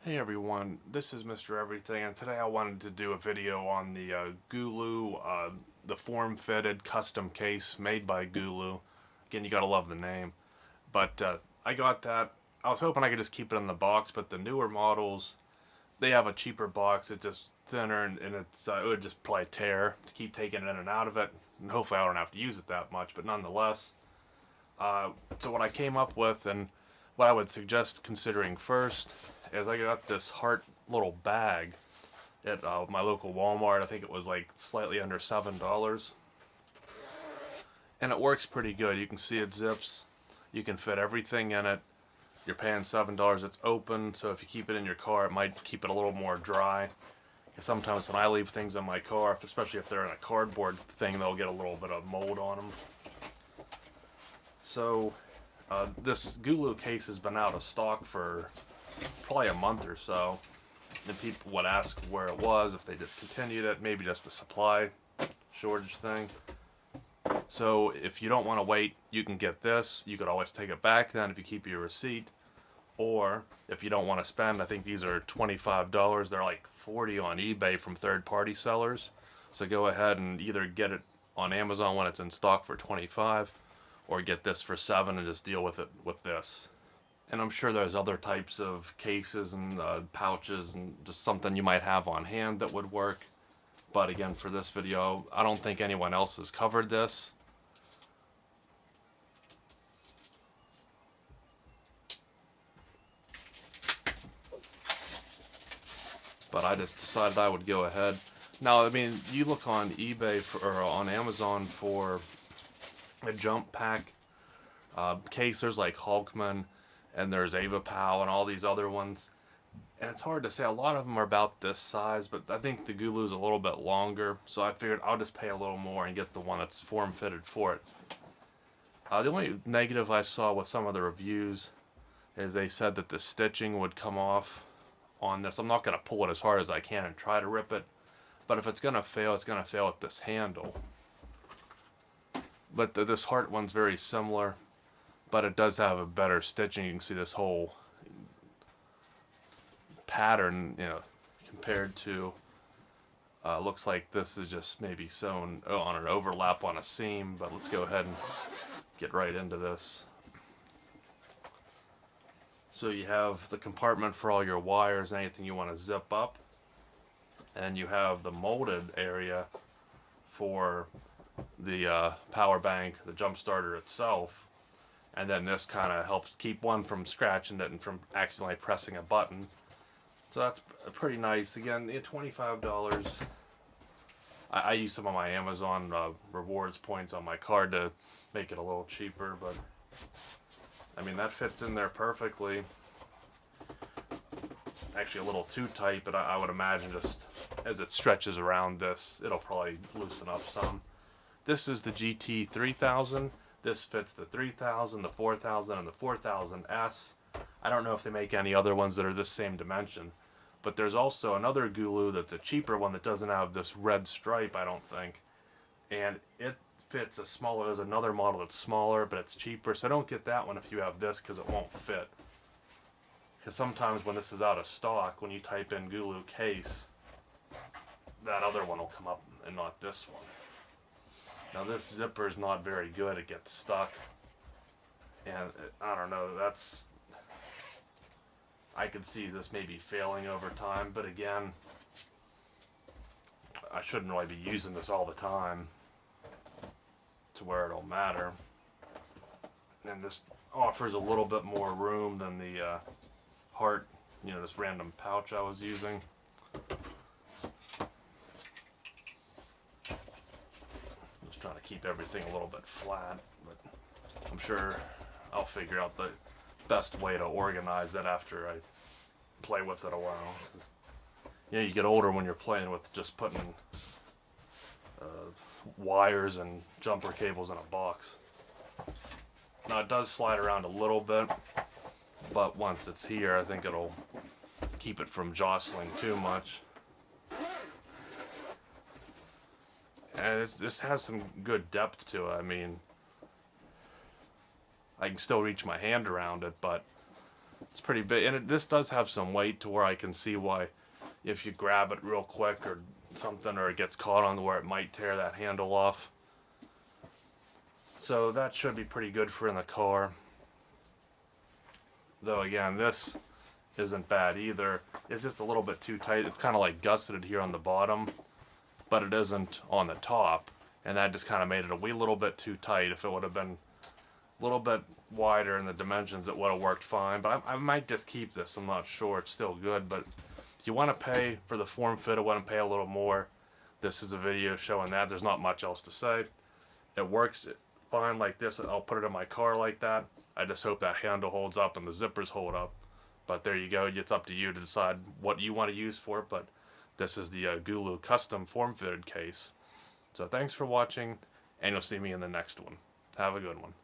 Hey everyone, this is Mr. Everything, and today I wanted to do a video on the Gooloo, the form-fitted custom case made by Gooloo. Again, you gotta love the name. But I got that. I was hoping I could just keep it in the box, but the newer models, they have a cheaper box. It's just thinner, and it would just probably tear to keep taking it in and out of it. And hopefully I don't have to use it that much, but nonetheless. So what I came up with, and what I would suggest considering first, is I got this heart little bag at my local Walmart. I think it was like slightly under $7, and it works pretty good. You can see it zips. You can fit everything in it. You're paying $7. It's open, so if you keep it in your car, it might keep it a little more dry. Because sometimes when I leave things in my car, especially if they're in a cardboard thing, they'll get a little bit of mold on them. So this Gooloo case has been out of stock for probably a month or so, and people would ask where it was, if they discontinued it, maybe just a supply shortage thing. So if you don't want to wait, you can get this. You could always take it back then if you keep your receipt, or if you don't want to spend, I think these are $25. They're like $40 on eBay from third-party sellers. So go ahead and either get it on Amazon when it's in stock for $25, or get this for $7 and just deal with it with this. And I'm sure there's other types of cases and pouches and just something you might have on hand that would work. But again, for this video, I don't think anyone else has covered this. But I just decided I would go ahead. Now, I mean, you look on eBay or on Amazon for a jump pack case. There's like Hulkman, and there's Eva Pal, and all these other ones. And it's hard to say. A lot of them are about this size, but I think the Gooloo's a little bit longer. So I figured I'll just pay a little more and get the one that's form fitted for it. The only negative I saw with some of the reviews is they said that the stitching would come off on this. I'm not going to pull it as hard as I can and try to rip it, but if it's going to fail, it's going to fail with this handle. But this heart one's very similar, but it does have a better stitching. You can see this whole pattern, compared to looks like this is just maybe sewn on an overlap on a seam. But let's go ahead and get right into this. So you have the compartment for all your wires, anything you want to zip up, and you have the molded area for the power bank, the jump starter itself, and then this kind of helps keep one from scratching it and from accidentally pressing a button. So that's pretty nice. Again, $25. I use some of my Amazon rewards points on my card to make it a little cheaper, but I mean, that fits in there perfectly. Actually a little too tight, but I would imagine just as it stretches around this, it'll probably loosen up some. This is the GT3000. This fits the 3000, the 4000, and the 4000S. I don't know if they make any other ones that are this same dimension, but there's also another Gooloo that's a cheaper one that doesn't have this red stripe, I don't think, and it fits a smaller. There's another model that's smaller, but it's cheaper, so don't get that one if you have this, because it won't fit. Because sometimes when this is out of stock, when you type in Gooloo case, that other one will come up and not this one. Now this zipper is not very good. It gets stuck, and I don't know, I could see this maybe failing over time, but again, I shouldn't really be using this all the time to where it'll matter. And this offers a little bit more room than the heart, this random pouch I was using. Just trying to keep everything a little bit flat, but I'm sure I'll figure out the best way to organize it after I play with it a while. You get older when you're playing with just putting wires and jumper cables in a box. Now it does slide around a little bit, but once it's here, I think it'll keep it from jostling too much. And this has some good depth to it. I mean, I can still reach my hand around it, but It's pretty big, and this does have some weight to where I can see why if you grab it real quick or something, or it gets caught on where it might tear that handle off. So that should be pretty good for in the car. Though again, this isn't bad either. It's just a little bit too tight. It's kind of like gusseted here on the bottom, but it isn't on the top. And that just kind of made it a wee little bit too tight. If it would have been a little bit wider in the dimensions, it would have worked fine. But I might just keep this. I'm not sure. It's still good. But if you want to pay for the form fit, I want to pay a little more. This is a video showing that. There's not much else to say. It works fine like this. I'll put it in my car like that. I just hope that handle holds up and the zippers hold up. But there you go. It's up to you to decide what you want to use for it. But this is the GOOLOO custom form-fitted case. So thanks for watching, and you'll see me in the next one. Have a good one.